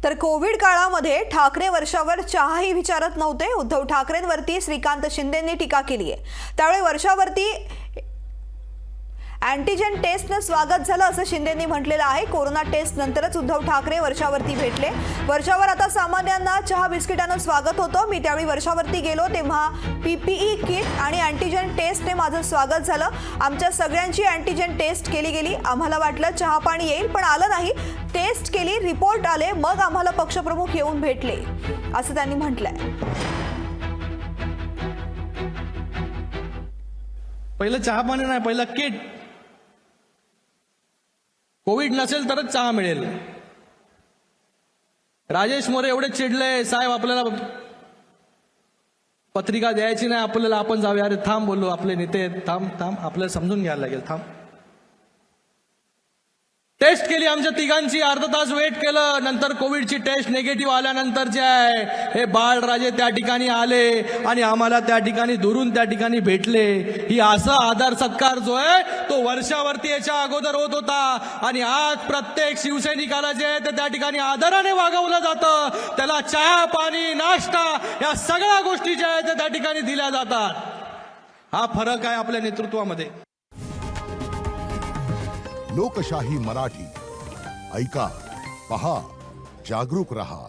तर कोविड काळामध्ये ठाकरे वर्षावर चहाही विचारत नव्हते। उद्धव ठाकरेंवरती श्रीकांत शिंदेंनी टीका केली आहे। त्यावेळी वर्षावरती अँटीजेन टेस्टनं स्वागत झालं असं शिंदेंनी म्हटलेलं आहे। कोरोना टेस्ट नंतरच उद्धव ठाकरे वर्षावरती भेटले। वर्षावर आता सामान्यांना चहा बिस्किटानं स्वागत होतं। मी त्यावेळी वर्षावरती गेलो तेव्हा पीपीई किट आणि अँटीजेन टेस्टने माझं स्वागत झालं। आमच्या सगळ्यांची अँटीजेन टेस्ट केली गेली। आम्हाला वाटलं चहा पाणी येईल पण आलं नाही। टेस्ट केली, रिपोर्ट आले, मग आम्हाला पक्षप्रमुख येऊन भेटले असं त्यांनी म्हटलंय। पहिलं चहा पाणी नाही, पहिलं किट। कोविड नसेल तरच चहा मिळेल। राजेश मोरे एवढे चिडले, साहेब आपल्याला पत्रिका द्यायची नाही आपल्याला, आपण जाऊया। अरे थांब, बोललो आपले नेते, थांब थांब, आपल्याला समजून घ्यायला लागेल, थांब। टेस्ट केली आमच्या तिघांची, अर्धा तास वेट केलं। नंतर कोविडची टेस्ट निगेटिव्ह आल्यानंतर जे आहे हे बाळराजे त्या ठिकाणी आले आणि आम्हाला त्या ठिकाणी दुरून त्या ठिकाणी भेटले। ही असा आदर सत्कार जो आहे तो वर्षावरती याच्या अगोदर होत होता आणि आज प्रत्येक शिवसैनिकाला जे आहे ते त्या ठिकाणी आदराने वागवलं जातं। त्याला चहा पाणी नाश्ता या सगळ्या गोष्टी ज्या आहेत त्या ठिकाणी दिल्या जातात। हा फरक आहे आपल्या नेतृत्वामध्ये। लोकशाही मराठी ऐका, पहा, जागरूक रहा।